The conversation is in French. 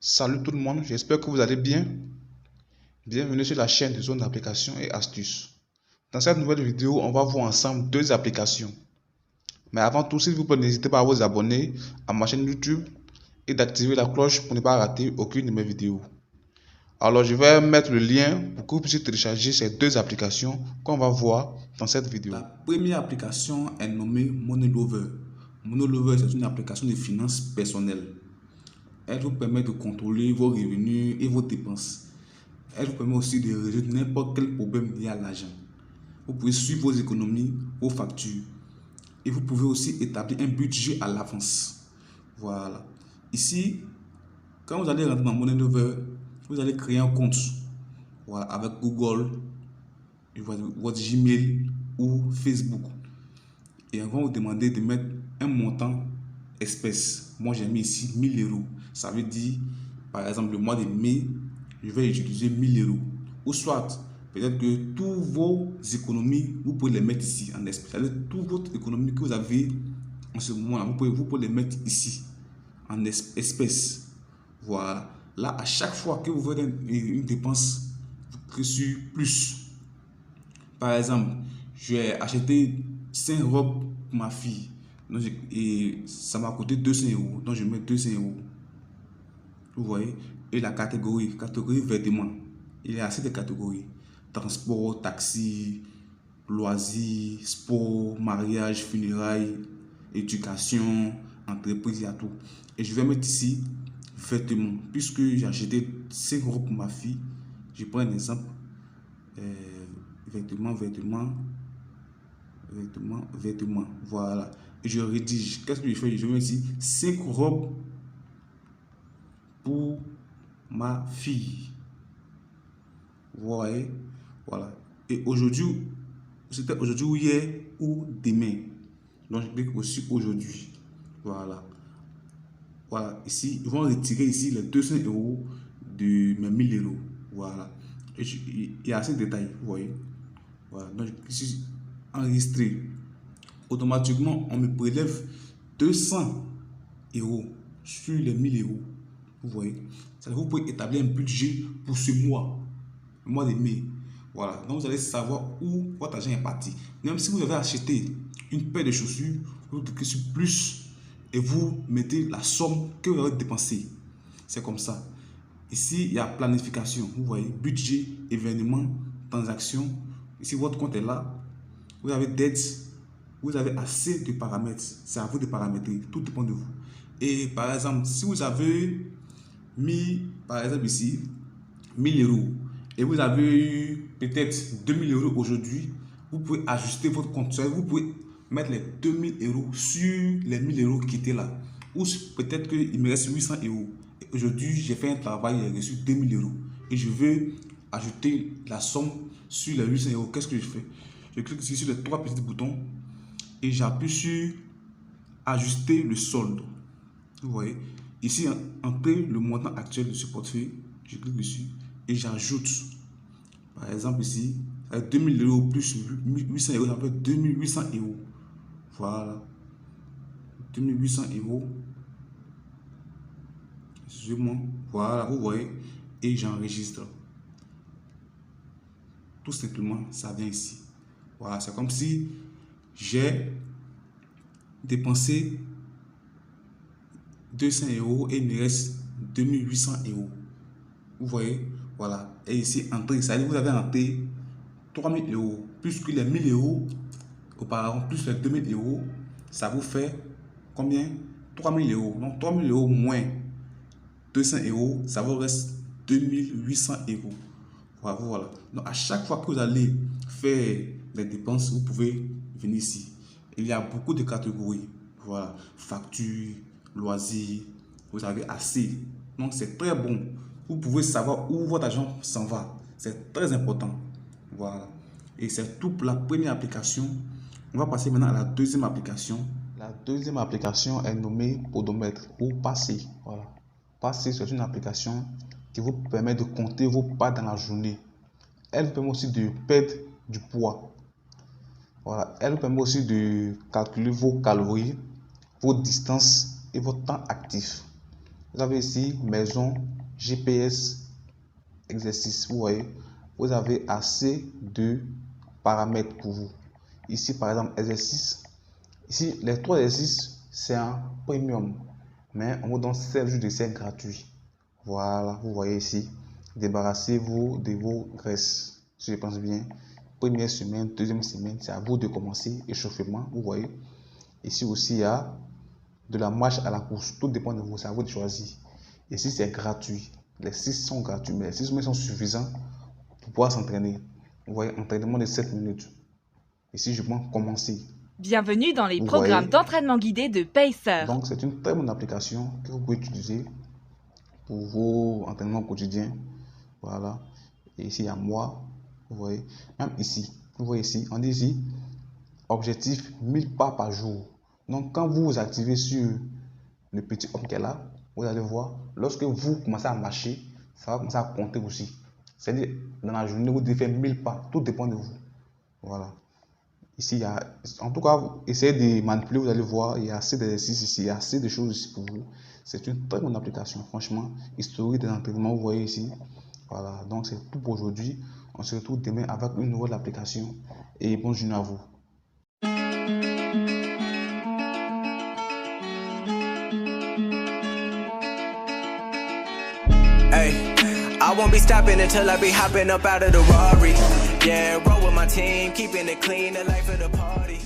Salut tout le monde, j'espère que vous allez bien. Bienvenue sur la chaîne de Zone d'applications et astuces. Dans cette nouvelle vidéo, on va voir ensemble deux applications. Mais avant tout, s'il vous plaît, n'hésitez pas à vous abonner à ma chaîne YouTube et d'activer la cloche pour ne pas rater aucune de mes vidéos. Alors, je vais mettre le lien pour que vous puissiez télécharger ces deux applications qu'on va voir dans cette vidéo. La première application est nommée MoneyLover. MoneyLover, c'est une application de finances personnelles. Elle vous permet de contrôler vos revenus et vos dépenses. Elle vous permet aussi de résoudre n'importe quel problème lié à l'argent. Vous pouvez suivre vos économies, vos factures. Et vous pouvez aussi établir un budget à l'avance. Voilà. Ici, quand vous allez rentrer dans MoneyLover, vous allez créer un compte. Voilà, avec Google, votre Gmail ou Facebook. Et on va vous demander de mettre un montant espèce. Moi, j'ai mis ici 1000 euros. Ça veut dire, par exemple, le mois de mai, je vais utiliser 1000 euros. Ou soit, peut-être que tous vos économies, vous pouvez les mettre ici en espèce. C'est-à-dire, toute votre économie que vous avez en ce moment-là, vous pouvez les mettre ici en espèce. Voilà. Là, à chaque fois que vous faites une dépense, vous cliquez sur plus. Par exemple, je vais acheter 5 robes pour ma fille. Donc, et ça m'a coûté 200 euros. Donc, je mets 200 euros. Vous voyez? Et la catégorie vêtements. Il y a assez de catégories. Transport, taxi, loisirs, sport, mariage, funérailles, éducation, entreprise, il y a tout. Et je vais mettre ici vêtements. Puisque j'ai acheté 5 robes pour ma fille, je prends un exemple. Vêtements. Voilà. Et je rédige. Qu'est-ce que je fais? Je mets ici 5 robes pour ma fille. Vous voyez? Voilà. Et aujourd'hui, c'était aujourd'hui ou hier ou demain. Donc je clique aussi aujourd'hui. Voilà. Voilà. Ici, ils vont retirer ici les 200 euros de mes 1000 euros. Voilà. Et il y a assez de détails. Vous voyez? Voilà. Donc ici, enregistré. Automatiquement, on me prélève 200 euros sur les 1000 euros. Vous voyez? Vous pouvez établir un budget pour ce mois, le mois de mai. Voilà. Donc, vous allez savoir où votre argent est parti. Même si vous avez acheté une paire de chaussures, vous cliquez sur plus et vous mettez la somme que vous avez dépensée. C'est comme ça. Ici, il y a planification. Vous voyez, budget, événement, transaction. Ici, votre compte est là. Vous avez dette. Vous avez assez de paramètres. C'est à vous de paramétrer. Tout dépend de vous. Et par exemple, si vous avez mis, par exemple ici, 1000 euros et vous avez eu peut-être 2000 euros aujourd'hui, vous pouvez ajuster votre compte. Vous pouvez mettre les 2000 euros sur les 1000 euros qui étaient là. Ou peut-être qu'il me reste 800 euros. Aujourd'hui, j'ai fait un travail et j'ai reçu 2000 euros. Et je veux ajouter la somme sur les 800 euros. Qu'est-ce que je fais? Je clique ici sur les 3 petits boutons et j'appuie sur ajuster le solde. Vous voyez, ici, entrer le montant actuel de ce portefeuille. Je clique dessus et j'ajoute. Par exemple, ici, 2000 euros plus 800 euros, ça fait 2800 euros. Voilà. 2800 euros. Excusez-moi. Voilà, vous voyez. Et j'enregistre. Tout simplement, ça vient ici. Voilà, c'est comme si j'ai dépensé 200 euros et il me reste 2800 euros. Vous voyez? Voilà. Et ici, entrée, ça veut dire que vous avez entré 3000 euros. Plus que les 1000 euros auparavant, plus les 2000 euros, ça vous fait combien? 3000 euros. Donc 3000 euros moins 200 euros, ça vous reste 2800 euros. Voilà, voilà. Donc à chaque fois que vous allez faire les dépenses, vous pouvez venir ici. Il y a beaucoup de catégories. Voilà. Facture, loisirs, vous avez assez. Donc c'est très bon. Vous pouvez savoir où votre argent s'en va. C'est très important. Voilà. Et c'est tout pour la première application. On va passer maintenant à la deuxième application. La deuxième application est nommée Podomètre ou Passé. Voilà. Passé, c'est une application qui vous permet de compter vos pas dans la journée. Elle vous permet aussi de perdre du poids. Voilà. Elle vous permet aussi de calculer vos calories, vos distances et votre temps actif. Vous avez ici maison, GPS exercice. Vous voyez, vous avez assez de paramètres pour vous. Ici, par exemple, exercice. Ici, les 3 exercices, c'est un premium. Mais on vous donne 7 jours d'essai gratuits. Voilà, vous voyez ici. Débarrassez-vous de vos graisses. Si je pense bien. Première semaine, deuxième semaine, c'est à vous de commencer. Échauffement, vous voyez. Ici aussi, il y a de la marche à la course. Tout dépend de vous, c'est à vous de choisir. Ici, c'est gratuit. Les 6 sont gratuits, mais les 6 sont suffisants pour pouvoir s'entraîner. Vous voyez, entraînement de 7 minutes. Ici, je peux commencer. Bienvenue dans les programmes d'entraînement guidé de Pacer. Donc, c'est une très bonne application que vous pouvez utiliser pour vos entraînements quotidiens. Voilà. Et ici, il y a moi. Vous voyez. Même ici. Vous voyez ici. On dit ici, objectif 1000 pas par jour. Donc, quand vous vous activez sur le petit homme qui est là, vous allez voir, lorsque vous commencez à marcher, ça va commencer à compter aussi. C'est-à-dire, dans la journée, vous devez faire 1000 pas. Tout dépend de vous. Voilà. Ici, il y a, en tout cas, essayez de manipuler, vous allez voir, il y a assez d'exercices ici, il y a assez de choses ici pour vous. C'est une très bonne application, franchement. Historique des entraînements, vous voyez ici. Voilà, donc c'est tout pour aujourd'hui. On se retrouve demain avec une nouvelle application. Et bonne journée à vous. Hey, I won't be stopping until I be hopping up out of the Rari. Yeah, roll with my team, keeping it clean, the life of the party.